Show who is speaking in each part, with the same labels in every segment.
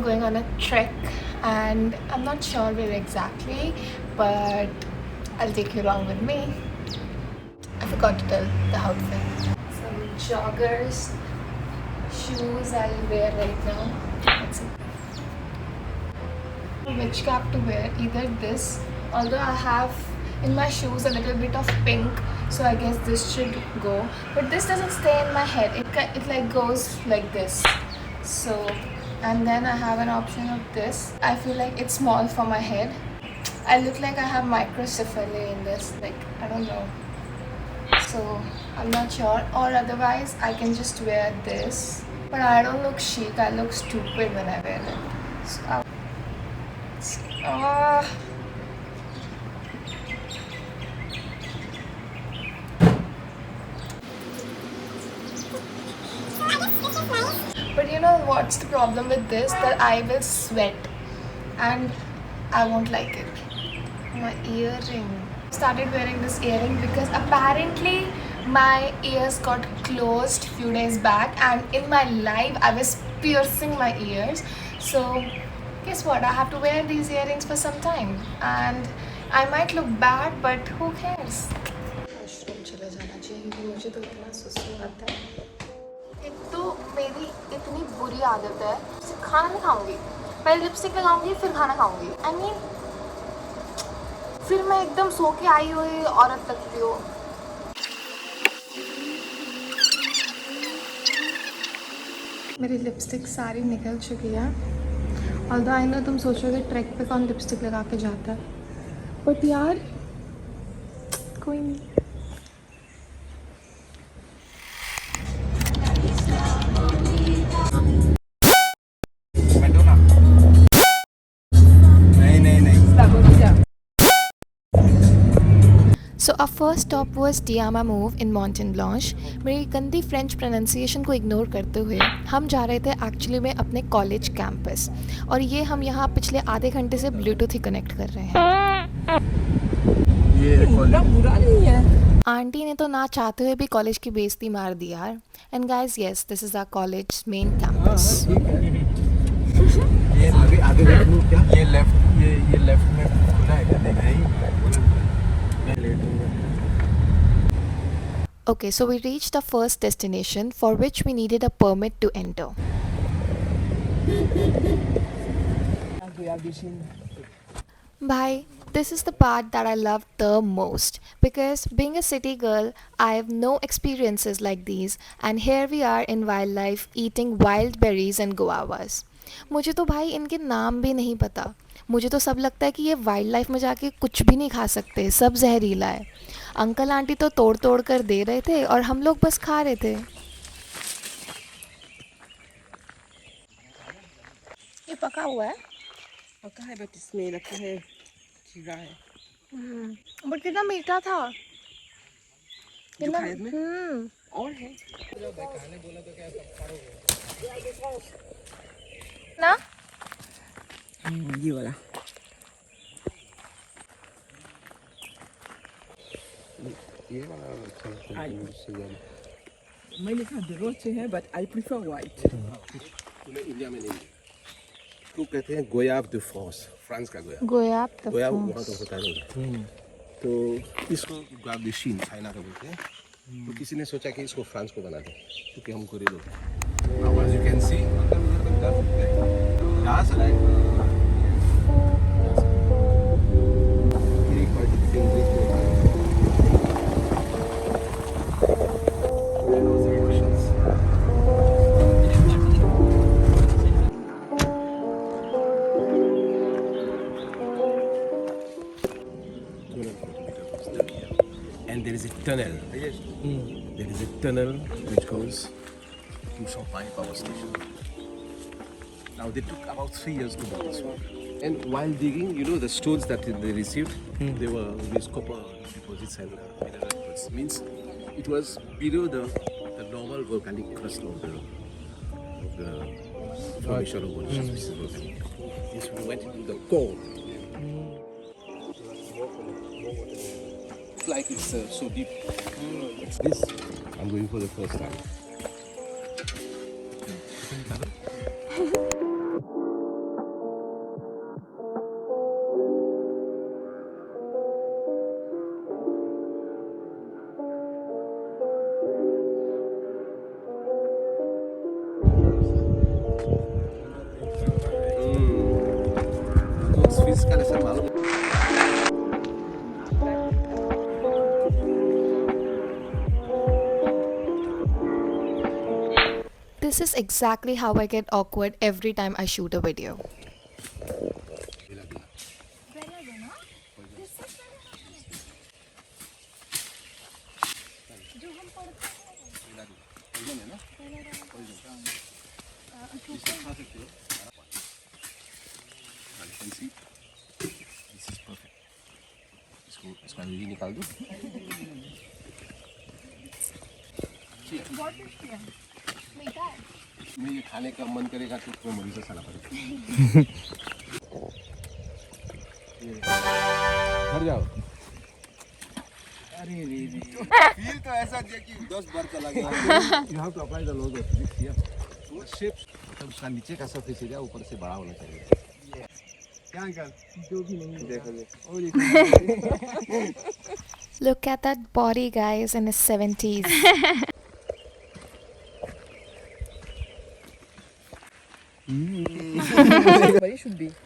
Speaker 1: I'm going on a trek and I'm not sure where exactly, but I'll take you along with me. I forgot to tell the outfit. Some joggers, shoes I'll wear right now. Let's see. Which cap to wear? Either this, although I have in my shoes a little bit of pink, so I guess this should go. But this doesn't stay in my head. It like goes like this. So, and then I have an option of this. I feel like it's small for my head. I look like I have microcephaly in this. Like, I don't know. So I'm not sure. Or otherwise, I can just wear this. But I don't look chic. I look stupid when I wear it. So, But you know what's the problem with this? That I will sweat and I won't like it. My earring. Started wearing this earring because apparently my ears got closed few days back, and in my life I was piercing my ears. So guess what? I have to wear these earrings for some time and I might look bad, but who cares? Washroom चले जाना चाहिए क्योंकि मुझे तो इतना सुसु आता है. एक तो मेरी इतनी बुरी आदत है, सिर्फ खाना नहीं खाऊंगी, पहले लिपस्टिक लगाऊंगी फिर खाना खाऊंगी. आई मीन फिर मैं एकदम सो के आई हुई औरत लगती हूँ. मेरी लिपस्टिक सारी निकल चुकी है. ऑल्दो आई नो तुम सोचोगे ट्रैक पे कौन लिपस्टिक लगा के जाता है, बट यार कोई नहीं. So our first stop was Diama Move in Mountain Blanche. मेरी गंदी फ्रेंच प्रोनाउंसिएशन को इग्नोर करते हुए हम जा रहे थे एक्चुअली में अपने कॉलेज कैंपस, और ये हम यहाँ पिछले आधे घंटे से ब्लूटूथ ही कनेक्ट कर रहे हैं.
Speaker 2: ये बुरा नहीं है.
Speaker 1: आंटी ने तो ना चाहते हुए भी कॉलेज की बेइज्जती मार दी यार. And guys, yes, this is our college main campus.
Speaker 2: ये आगे क्या? ये लेफ्ट में खुला है क्या? देखा ही.
Speaker 1: Okay, so we reached our first destination for which we needed a permit to enter. Bhai, this is the part that I love the most because being a city girl, I have no experiences like these, and here we are in wildlife eating wild berries and guavas. मुझे तो भाई इनके नाम भी नहीं पता. मुझे तो सब लगता है कि ये वाइल्ड लाइफ में जाके कुछ भी नहीं खा सकते, सब जहरीला है. अंकल आंटी तो तोड़ तोड़ कर दे रहे थे और हम लोग बस खा रहे थे. ये पका हुआ है.
Speaker 2: पका है बट इसमें लगता है खीरा है.
Speaker 1: बट कितना मीठा था.
Speaker 2: जो खाए में और है
Speaker 1: ना.
Speaker 2: ये वाला.
Speaker 3: ये वाला
Speaker 2: मैंने कहा रोज है but I prefer white.
Speaker 3: India में नहीं, तो कहते हैं गोयाब de France, फ्रांस का गोयाब.
Speaker 1: गोयाब
Speaker 3: वहाँ तो होता नहीं. तो इसको गोयाब de Chine, चाइना का बोलते हैं. तो किसी ने सोचा कि इसको फ्रांस को बना दे क्योंकि हम गोरे लोग हैं. Now as you can see, यहाँ से line and there is a tunnel. There is a tunnel which goes to Champagne Power Station. Now they took about 3 years to build this one. And while digging, you know, the stones that they received, they were with copper deposits and mineral deposits. Means it was below the normal volcanic crust of the formation of which is volcanic. This we went into the core. Like it's so deep. This I'm going for the first time. fiscales es malo.
Speaker 1: This is exactly how I get awkward every time I shoot a video.
Speaker 3: This is perfect. इसको ये निकाल दो. मैं ये खाने का मन करेगा तो तुम्हें मुझे से साला पड़ेगा. घर जाओ.
Speaker 2: अरे रे रे
Speaker 3: फील तो ऐसा दिया कि 10 बार चला गया.
Speaker 2: You have to apply the logo this here वो शेप मतलब उसका नीचे का सरफेस एरिया ऊपर से बड़ा होना चाहिए. क्या अंकल जो भी नहीं देखो
Speaker 1: Look at that body, guys, in his 70s.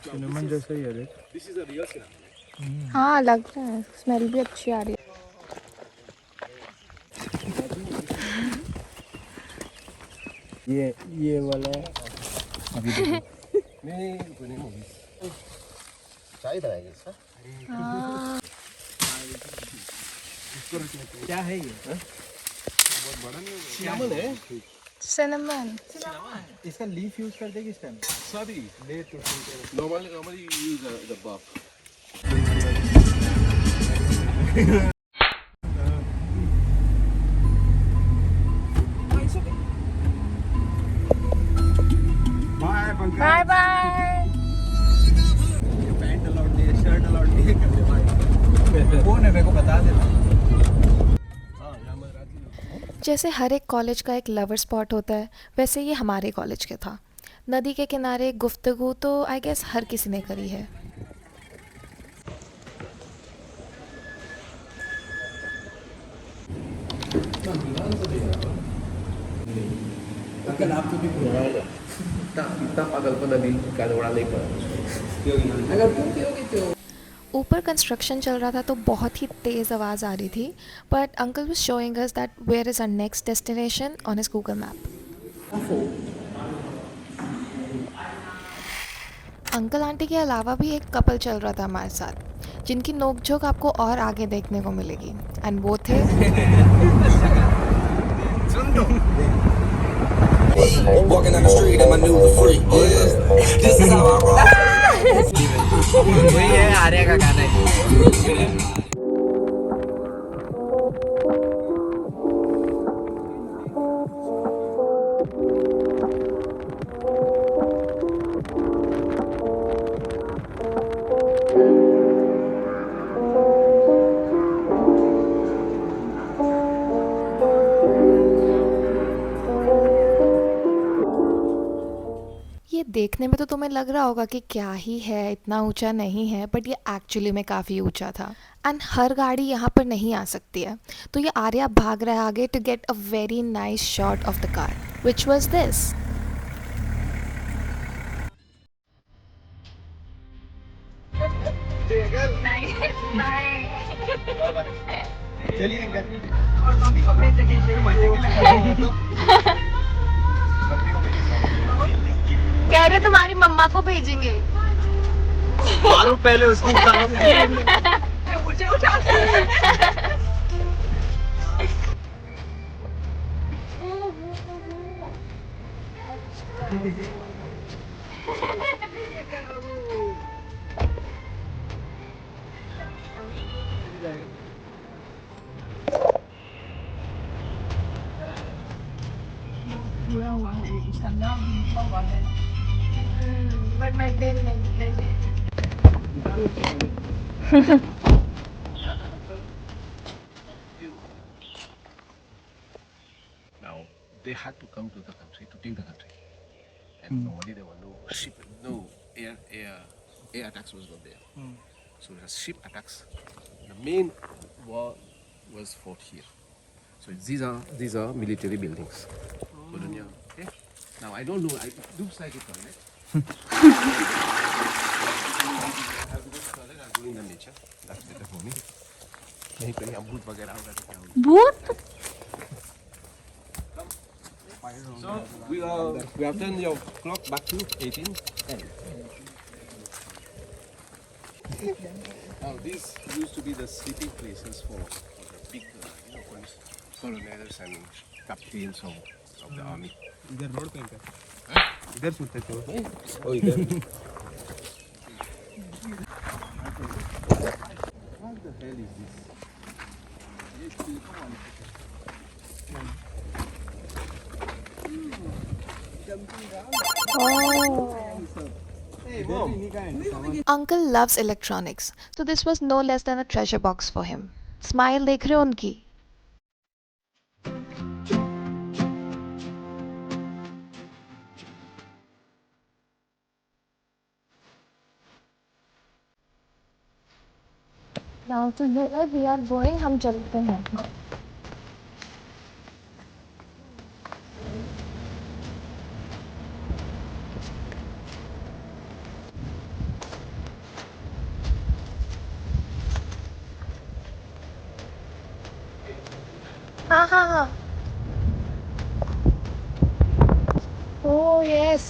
Speaker 2: Cinnamon जैसा ही है रे.
Speaker 3: This is a real cinnamon.
Speaker 1: हाँ लग रहा है, स्मेल भी अच्छी आ रही है.
Speaker 2: ये वाला अभी देखो.
Speaker 3: नहीं नहीं नहीं. चाय बनाएंगे इसका.
Speaker 2: क्या है ये?
Speaker 3: बहुत बड़ा नहीं होगा. cinnamon है.
Speaker 1: Cinnamon.
Speaker 2: इसका लीफ यूज करते हैं किस time?
Speaker 3: Sorry.
Speaker 2: Late to
Speaker 3: Normally you use the bark.
Speaker 2: Bye Pankaj.
Speaker 1: Bye bye.
Speaker 2: Pant allowed नहीं है, शर्ट अलाउड नहीं है करने भाई. कौन है मेरे को बता देना.
Speaker 1: जैसे हर एक कॉलेज का एक लवर स्पॉट होता है, वैसे ये हमारे कॉलेज के था. नदी के किनारे गुफ्तगू तो आई गेस हर किसी ने करी है.
Speaker 2: अंकल आपको भी
Speaker 3: इतना पागलपन अभी का दौड़ा नहीं पड़ा.
Speaker 2: अगर तुम पियोगे तो
Speaker 1: ऊपर कंस्ट्रक्शन चल रहा था तो बहुत ही तेज़ आवाज़ आ रही थी. But uncle was showing us that where is our next destination on his Google map. Uncle aunty के अलावा भी एक कपल चल रहा था हमारे साथ, जिनकी नोकझोंक आपको और आगे देखने को मिलेगी. एंड वो थे
Speaker 4: Walking down the street and my new the freak. This is how I roll.
Speaker 2: वही है आर्या का गाना है.
Speaker 1: ये देखने में तो तुम्हें लग रहा होगा कि क्या ही है, इतना ऊंचा नहीं है, बट ये एक्चुअली में काफ़ी ऊंचा था. एंड हर गाड़ी यहाँ पर नहीं आ सकती है, तो ये आर्या भाग रहा है आगे to get a very nice shot of the car, which was this.
Speaker 2: चलिए अंकल.
Speaker 1: कह रहे तुम्हारी मम्मा को भेजेंगे.
Speaker 2: मारो पहले उसको उतारो.
Speaker 1: बट मैं दिन नहीं.
Speaker 3: Now they had to come to the country to take the country, and normally there were no ship, no air attacks was not there. So it was ship attacks. The main war was fought here. So these are military buildings. Colonia. Okay. Now I don't know. It looks like a toilet. That's better for me. कहीं कहीं अमरूद वगैरह होगा तो क्या होगा?
Speaker 5: भूत?
Speaker 3: So we have turned your clock back to 18. Now these used to be the sleeping places for the big, colonels and captains of the army.
Speaker 2: इधर रोड पे क्या इधर सुनते थे
Speaker 3: Oh, इधर.
Speaker 2: What the hell is this?
Speaker 1: Uncle loves electronics, so this was no less than a treasure box for him. Smile देख रहे हो उनकी? Now to where we are going, हम चलते हैं. हाँ हाँ हाँ. Oh yes,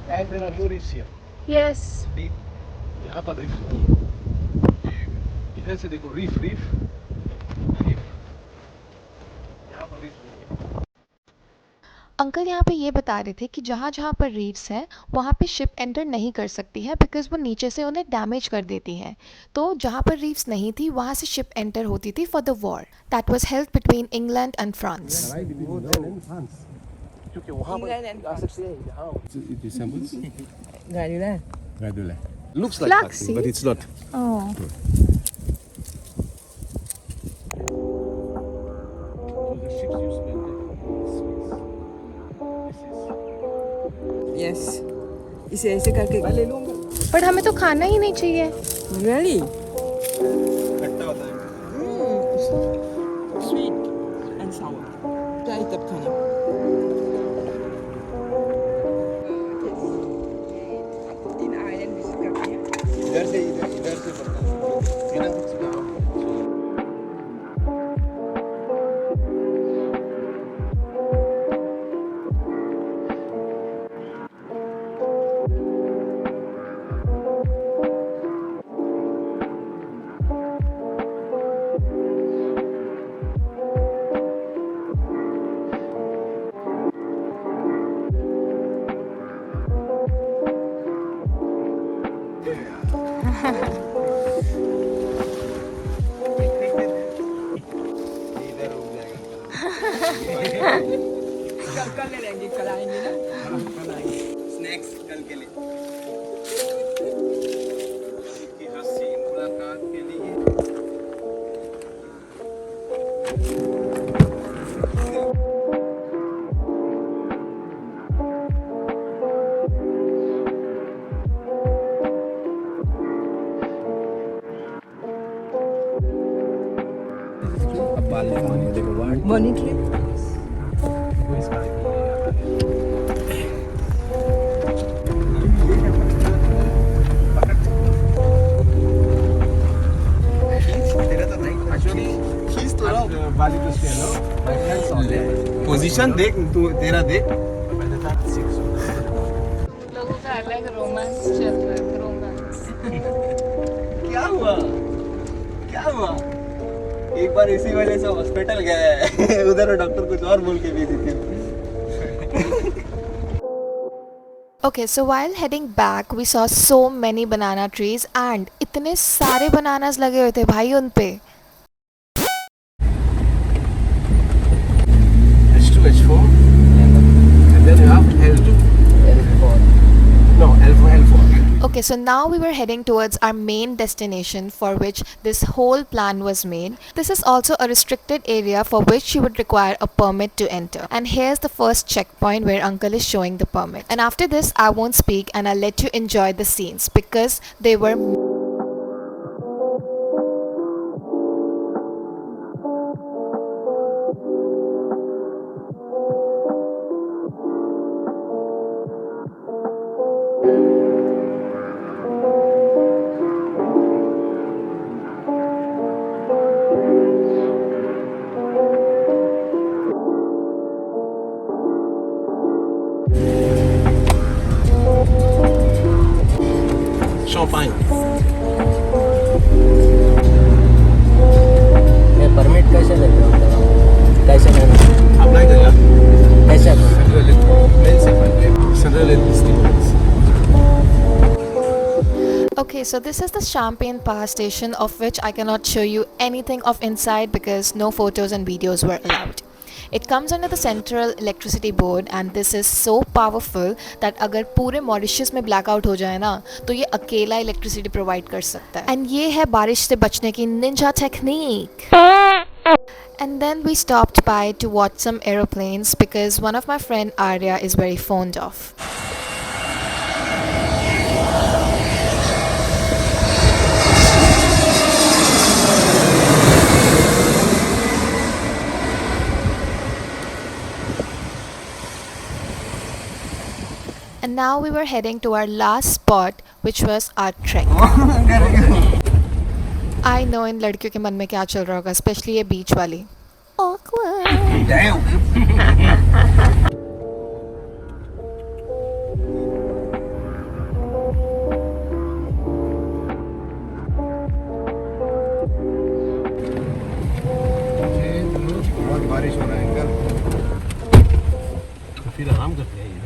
Speaker 3: And there are no reefs here.
Speaker 1: yes.
Speaker 3: यहाँ पर देखो, इधर से देखो रीफ रीफ रीफ. यहाँ पर रीफ नहीं है.
Speaker 1: अंकल यहाँ पे ये बता रहे थे कि जहाँ जहाँ पर रीफ्स हैं वहाँ पे शिप एंटर नहीं कर सकती है बिकॉज वो नीचे से उन्हें डैमेज कर देती हैं. तो जहाँ पर रीफ्स नहीं थी वहाँ से शिप एंटर होती थी for the war that was held between England and France.
Speaker 3: Right between England and France. क्योंकि वहाँ पर आ सकते हैं यहाँ.
Speaker 2: It resembles
Speaker 5: Granular.
Speaker 2: Radula.
Speaker 3: Looks like
Speaker 1: Flax
Speaker 3: Flaxseed,
Speaker 1: seed?
Speaker 3: but it's not.
Speaker 1: Oh.
Speaker 2: So the ships used to enter this space. This is.
Speaker 5: Yes. इसे ऐसे करके ले लूँगा.
Speaker 1: बट हमें तो खाना ही नहीं चाहिए.
Speaker 5: Really?
Speaker 2: खट्टा होता है.
Speaker 5: Sweet and sour. Try तब खाना. In Ireland visit करते हैं.
Speaker 2: इधर से पड़ता है. बिना कुछ का. इधर हो जाएगा.
Speaker 5: कल ले लेंगे कल आएंगे ना.
Speaker 2: स्नैक्स कल के लिए. की हसीन मुलाकात के लिए. अब बाल देखो वार्ड.
Speaker 5: Money trip.
Speaker 2: पोजीशन देख तू तेरा देख.
Speaker 1: लोगों का अलग रोमांस चल रहा है. रोमांस.
Speaker 2: क्या हुआ क्या हुआ. एक बार इसी वजह से हॉस्पिटल गया है. उधर डॉक्टर कुछ और बोल के भी देते.
Speaker 1: Okay, so while heading back, we saw so many banana trees and इतने सारे bananas लगे हुए थे भाई उन पे.
Speaker 3: H2, H4, and then you have L2, L4. No, L4, L4.
Speaker 1: Okay, so now we were heading towards our main destination for which this whole plan was made. This is also a restricted area for which you would require a permit to enter. And here's the first checkpoint where uncle is showing the permit. And after this, I won't speak and I'll let you enjoy the scenes because they were
Speaker 3: champagne.
Speaker 6: ये permit कैसे लेते हो? कैसे लेना?
Speaker 3: Apply करेगा?
Speaker 6: कैसे?
Speaker 1: Okay, so this is the Champagne Power Station, of which I cannot show you anything of inside because no photos and videos were allowed. It comes under the Central Electricity Board and this is so powerful that अगर पूरे Mauritius में blackout हो जाए ना तो ये अकेला electricity provide कर सकता है. एंड ये है बारिश से बचने की Ninja technique. And then we stopped by to watch some aeroplanes because one of my friend Arya is very fond of. And now we were heading to our last spot, which was our trek. I know इन लड़कियों के मन में क्या चल रहा होगा, especially ये बीच वाली. Awkward.
Speaker 2: बहुत बारिश हो रहा है अंकल.
Speaker 3: फिर आराम करते हैं ये.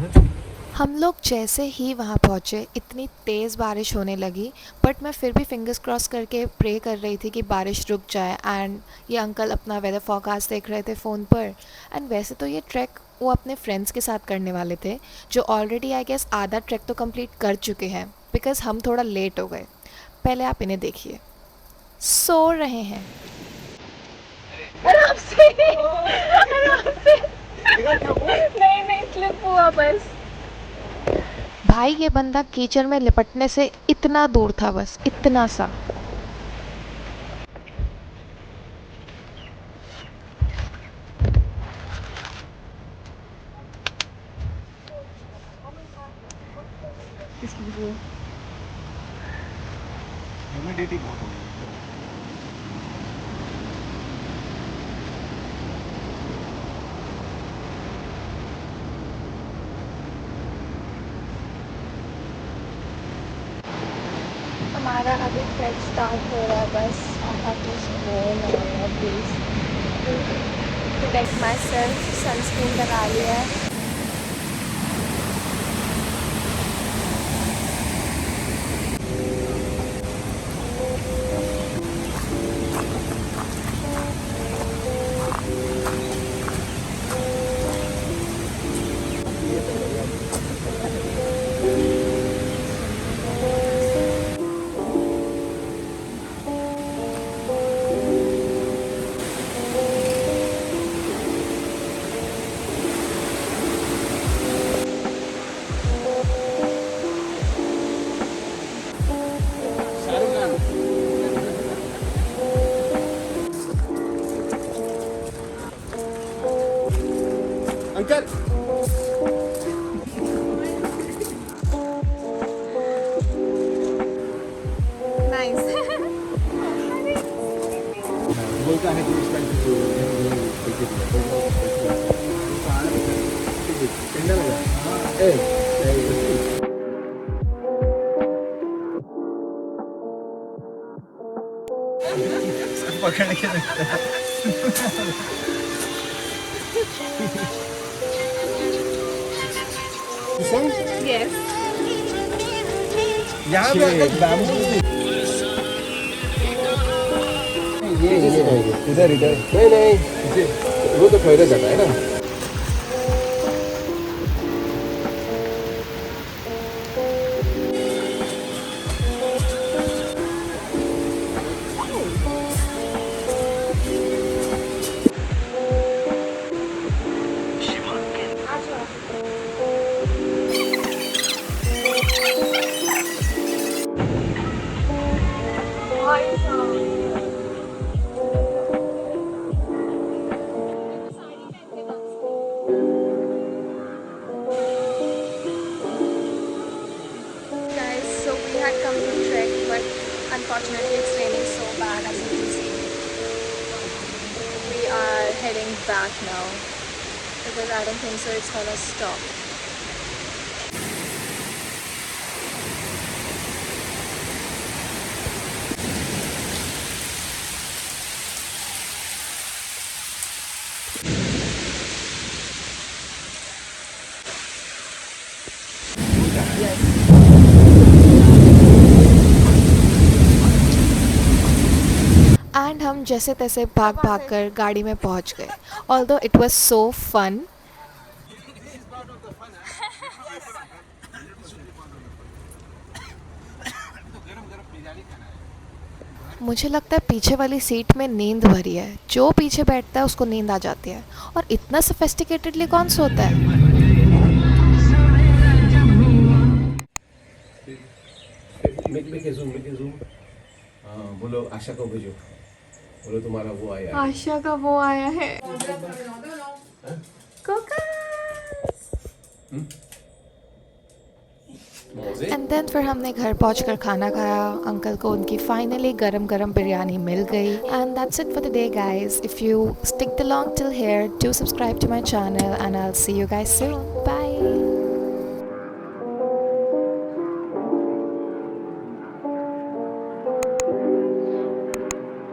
Speaker 1: हम लोग जैसे ही वहाँ पहुँचे इतनी तेज़ बारिश होने लगी, बट मैं फिर भी फिंगर्स क्रॉस करके प्रे कर रही थी कि बारिश रुक जाए. एंड ये अंकल अपना वेदर फोरकास्ट देख रहे थे फ़ोन पर. एंड वैसे तो ये ट्रैक वो अपने फ्रेंड्स के साथ करने वाले थे जो ऑलरेडी आई गेस आधा ट्रैक तो कंप्लीट कर चुके हैं बिकॉज़ हम थोड़ा लेट हो गए. पहले आप इन्हें देखिए, सो रहे हैं. आराम से नहीं स्लिप हुआ बस. भाई ये बंदा कीचड़ में लिपटने से इतना दूर था, बस इतना सा.
Speaker 2: ह्यूमिडिटी बहुत हो गई.
Speaker 1: हमारा अभी ट्रैक स्टार्ट हो रहा है. बस I have to scroll on please protect myself. Sunscreen लगा लिया है.
Speaker 3: Uncle
Speaker 1: nice.
Speaker 2: बोलता है कि इसका पकड़ के रखता है.
Speaker 1: Yes.
Speaker 2: यहाँ पे अंकल बैम्बू
Speaker 6: ये
Speaker 2: इधर इधर
Speaker 6: नहीं वो तो पहले जाता है ना.
Speaker 1: Guys, so we had come to trek, but unfortunately it's raining so bad as you can see. We are heading back now because I don't think so it's gonna stop. जैसे तैसे भाग भाग कर गाड़ी में पहुंच गए. Although it was so fun. मुझे लगता है पीछे वाली सीट में नींद भरी है. जो पीछे बैठता है उसको नींद आ जाती है. और इतना सोफिस्टिकेटेडली कौन सोता है?
Speaker 3: make a zoom. बोलो आशा को भेजो. बोलो तुम्हारा वो आया है.
Speaker 1: आशा का वो आया है. एंड देन फिर हमने घर पहुंचकर खाना खाया. अंकल को उनकी फाइनली गरम गरम बिरयानी मिल गई. And that's it for the day guys. If you stick along till here, do subscribe to my channel and I will see you guys soon.